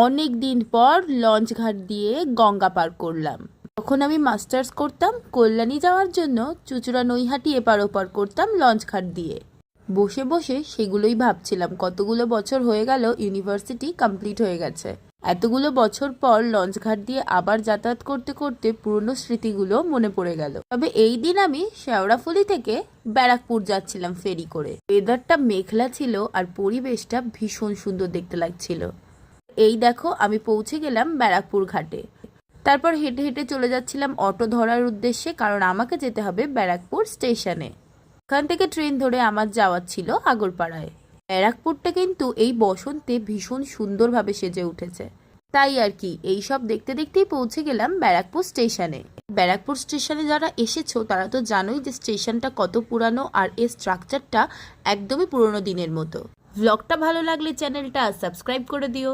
অনেক দিন পর লঞ্চ ঘাট দিয়ে গঙ্গা পার করলাম। তখন আমি মাস্টার্স করতাম, কল্যাণী যাওয়ার জন্য চুঁচুড়া নৈহাটি এপার ওপার করতাম লঞ্চ ঘাট দিয়ে। বসে বসে সেগুলোই ভাবছিলাম, কতগুলো বছর হয়ে গেল ইউনিভার্সিটি কমপ্লিট হয়ে গেছে। এতগুলো বছর পর লঞ্চ ঘাট দিয়ে আবার যাতায়াত করতে করতে পুরনো স্মৃতিগুলো মনে পড়ে গেল। তবে এই দিন আমি শেওড়াফুলি থেকে ব্যারাকপুর যাচ্ছিলাম ফেরি করে। ওয়েদারটা মেঘলা ছিল আর পরিবেশটা ভীষণ সুন্দর দেখতে লাগছিল। এই দেখো আমি পৌঁছে গেলাম ব্যারাকপুর ঘাটে। তারপর হেঁটে হেঁটে চলে যাচ্ছিলাম অটো ধরার উদ্দেশ্যে, কারণ আমাকে যেতে হবে ব্যারাকপুর স্টেশনে। ওখান থেকে ট্রেন ধরে আমার যাওয়ার ছিল আগরপাড়ায়। ব্যারাকপুরটা কিন্তু এই বসন্তে ভীষণ সুন্দরভাবে সেজে উঠেছে। তাই আর কি, এইসব দেখতে দেখতেই পৌঁছে গেলাম ব্যারাকপুর স্টেশনে। ব্যারাকপুর স্টেশনে যারা এসেছো তারা তো জানোই যে স্টেশনটা কত পুরানো, আর এর স্ট্রাকচারটা একদমই পুরোনো দিনের মতো। ব্লগটা ভালো লাগলে চ্যানেলটা সাবস্ক্রাইব করে দিও।